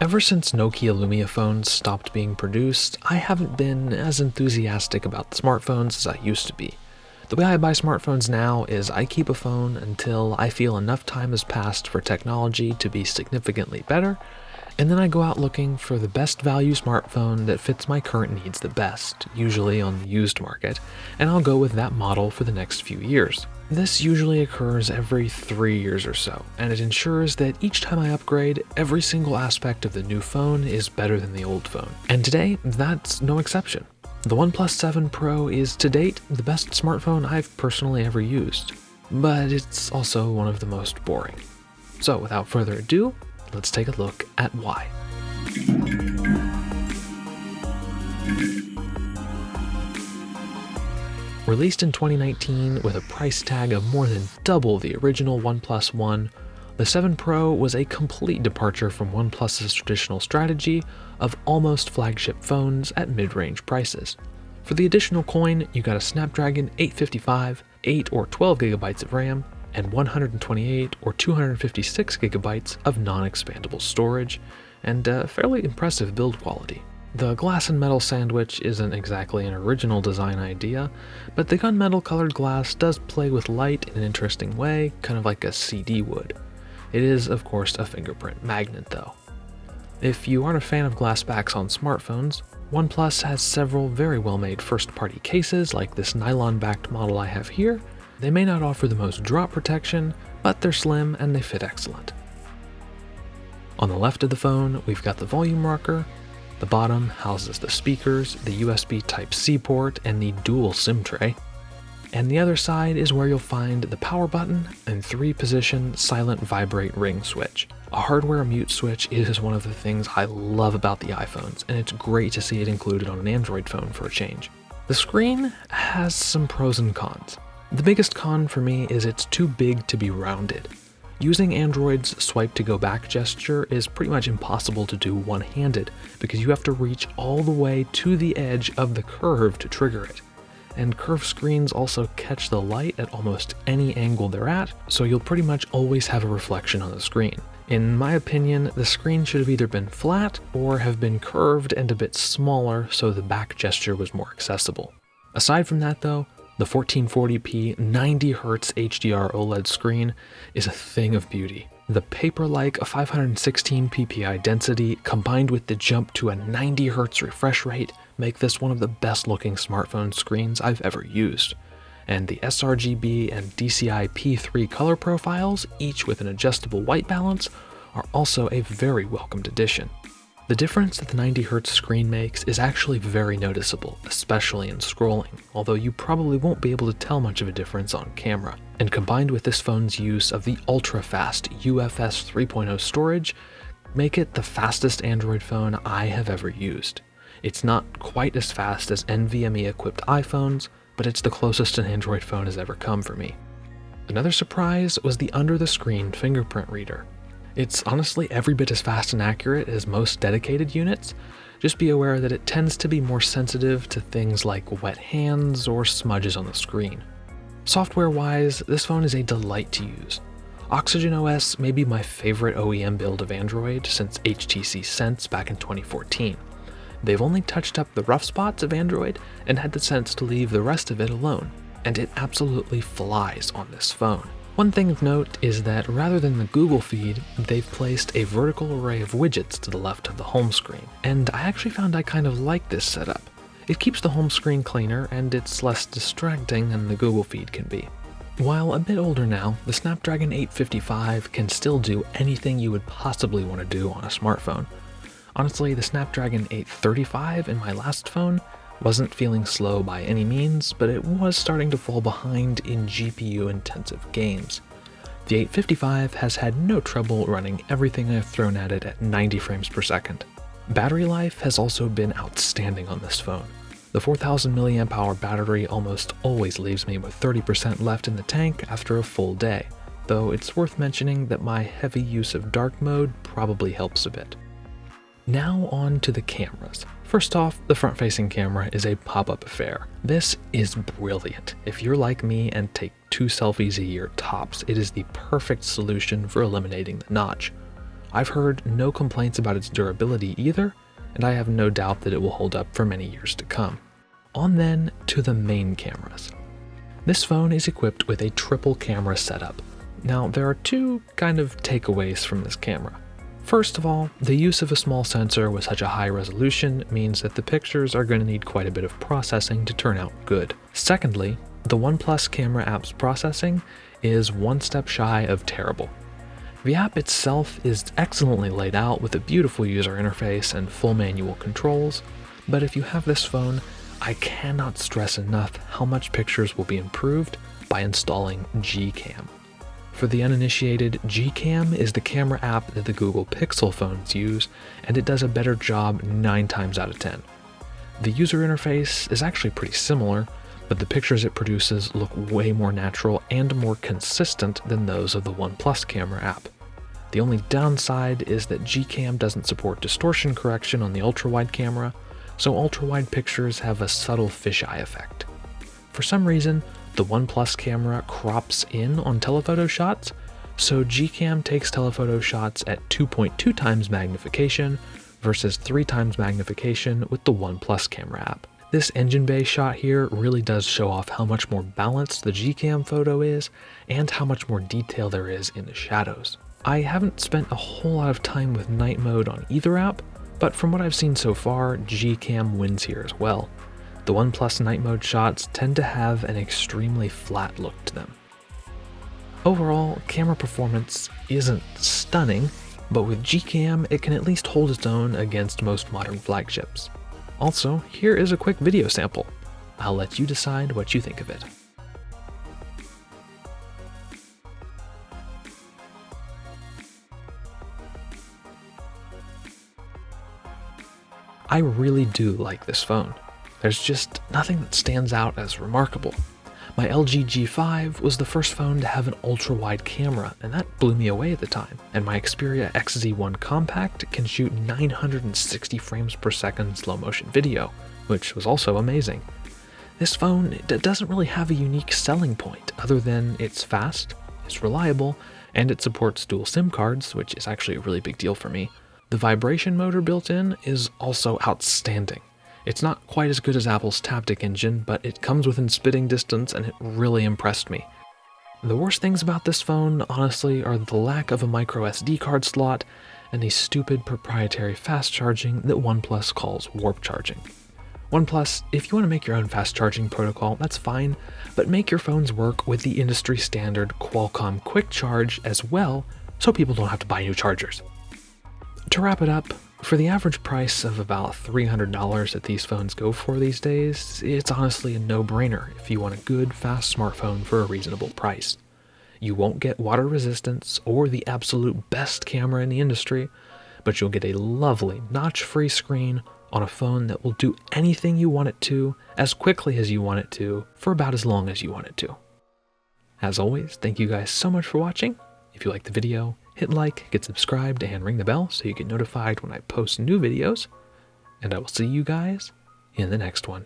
Ever since Nokia Lumia phones stopped being produced, I haven't been as enthusiastic about the smartphones as I used to be. The way I buy smartphones now is I keep a phone until I feel enough time has passed for technology to be significantly better, and then I go out looking for the best value smartphone that fits my current needs the best, usually on the used market, and I'll go with that model for the next few years. This usually occurs every 3 years or so, and it ensures that each time I upgrade, every single aspect of the new phone is better than the old phone. And today, that's no exception. The OnePlus 7 Pro is, to date, the best smartphone I've personally ever used, but it's also one of the most boring. So without further ado, let's take a look at why. Released in 2019 with a price tag of more than double the original OnePlus One, the 7 Pro was a complete departure from OnePlus's traditional strategy of almost flagship phones at mid-range prices. For the additional coin, you got a Snapdragon 855, 8 or 12 gigabytes of RAM, and 128 or 256 gigabytes of non-expandable storage, and a fairly impressive build quality. The glass and metal sandwich isn't exactly an original design idea, but the gunmetal colored glass does play with light in an interesting way, kind of like a CD would. It is, of course, a fingerprint magnet though. If you aren't a fan of glass backs on smartphones, OnePlus has several very well-made first-party cases like this nylon-backed model I have here. They may not offer the most drop protection, but they're slim and they fit excellent. On the left of the phone, we've got the volume rocker. The bottom houses the speakers, the USB Type-C port, and the dual SIM tray. And the other side is where you'll find the power button and 3-position silent vibrate ring switch. A hardware mute switch is one of the things I love about the iPhones, and it's great to see it included on an Android phone for a change. The screen has some pros and cons. The biggest con for me is it's too big to be rounded. Using Android's swipe to go back gesture is pretty much impossible to do one-handed because you have to reach all the way to the edge of the curve to trigger it. And curved screens also catch the light at almost any angle they're at, so you'll pretty much always have a reflection on the screen. In my opinion, the screen should have either been flat or have been curved and a bit smaller so the back gesture was more accessible. Aside from that though, the 1440p 90Hz HDR OLED screen is a thing of beauty. The paper-like 516 ppi density combined with the jump to a 90Hz refresh rate make this one of the best looking smartphone screens I've ever used. And the sRGB and DCI P3 color profiles, each with an adjustable white balance, are also a very welcomed addition. The difference that the 90Hz screen makes is actually very noticeable, especially in scrolling, although you probably won't be able to tell much of a difference on camera. And combined with this phone's use of the ultra-fast UFS 3.0 storage, make it the fastest Android phone I have ever used. It's not quite as fast as NVMe-equipped iPhones, but it's the closest an Android phone has ever come for me. Another surprise was the under-the-screen fingerprint reader. It's honestly every bit as fast and accurate as most dedicated units. Just be aware that it tends to be more sensitive to things like wet hands or smudges on the screen. Software-wise, this phone is a delight to use. 𝙂𝙀𝘼𝑂S may be my favorite OEM build of Android since HTC Sense back in 2014. They've only touched up the rough spots of Android and had the sense to leave the rest of it alone, and it absolutely flies on this phone. One thing of note is that rather than the Google feed, they've placed a vertical array of widgets to the left of the home screen, and I actually found I kind of like this setup. It keeps the home screen cleaner and it's less distracting than the Google feed can be. While a bit older now, the Snapdragon 855 can still do anything you would possibly want to do on a smartphone. Honestly, the Snapdragon 835 in my last phone wasn't feeling slow by any means, but it was starting to fall behind in GPU-intensive games. The 855 has had no trouble running everything I've thrown at it at 90 frames per second. Battery life has also been outstanding on this phone. The 4000 mAh battery almost always leaves me with 30% left in the tank after a full day, though it's worth mentioning that my heavy use of dark mode probably helps a bit. Now on to the cameras. First off, the front-facing camera is a pop-up affair. This is brilliant. If you're like me and take 2 selfies a year tops, it is the perfect solution for eliminating the notch. I've heard no complaints about its durability either, and I have no doubt that it will hold up for many years to come. On then to the main cameras. This phone is equipped with a triple camera setup. Now, there are two kind of takeaways from this camera. First of all, the use of a small sensor with such a high resolution means that the pictures are going to need quite a bit of processing to turn out good. Secondly, the OnePlus camera app's processing is one step shy of terrible. The app itself is excellently laid out with a beautiful user interface and full manual controls, but if you have this phone, I cannot stress enough how much pictures will be improved by installing Gcam. For the uninitiated, Gcam is the camera app that the Google Pixel phones use, and it does a better job 9 times out of 10. The user interface is actually pretty similar, but the pictures it produces look way more natural and more consistent than those of the OnePlus camera app. The only downside is that Gcam doesn't support distortion correction on the ultra-wide camera, so ultra-wide pictures have a subtle fisheye effect. For some reason, the OnePlus camera crops in on telephoto shots, so Gcam takes telephoto shots at 2.2 times magnification versus 3 times magnification with the OnePlus camera app. This engine bay shot here really does show off how much more balanced the Gcam photo is and how much more detail there is in the shadows. I haven't spent a whole lot of time with night mode on either app, but from what I've seen so far, Gcam wins here as well. The OnePlus night mode shots tend to have an extremely flat look to them. Overall, camera performance isn't stunning, but with Gcam it can at least hold its own against most modern flagships. Also, here is a quick video sample. I'll let you decide what you think of it. I really do like this phone. There's just nothing that stands out as remarkable. My LG G5 was the first phone to have an ultra-wide camera, and that blew me away at the time. And my Xperia XZ1 Compact can shoot 960 frames per second slow motion video, which was also amazing. This phone doesn't really have a unique selling point other than it's fast, it's reliable, and it supports dual SIM cards, which is actually a really big deal for me. The vibration motor built in is also outstanding. It's not quite as good as Apple's Taptic engine, but it comes within spitting distance and it really impressed me. The worst things about this phone, honestly, are the lack of a micro SD card slot and the stupid proprietary fast charging that OnePlus calls warp charging. OnePlus, if you want to make your own fast charging protocol, that's fine, but make your phones work with the industry standard Qualcomm Quick Charge as well, so people don't have to buy new chargers. To wrap it up, for the average price of about $300 that these phones go for these days, it's honestly a no-brainer if you want a good, fast smartphone for a reasonable price. You won't get water resistance or the absolute best camera in the industry, but you'll get a lovely, notch-free screen on a phone that will do anything you want it to, as quickly as you want it to, for about as long as you want it to. As always, thank you guys so much for watching. If you liked the video, hit like, get subscribed, and ring the bell so you get notified when I post new videos. And I will see you guys in the next one.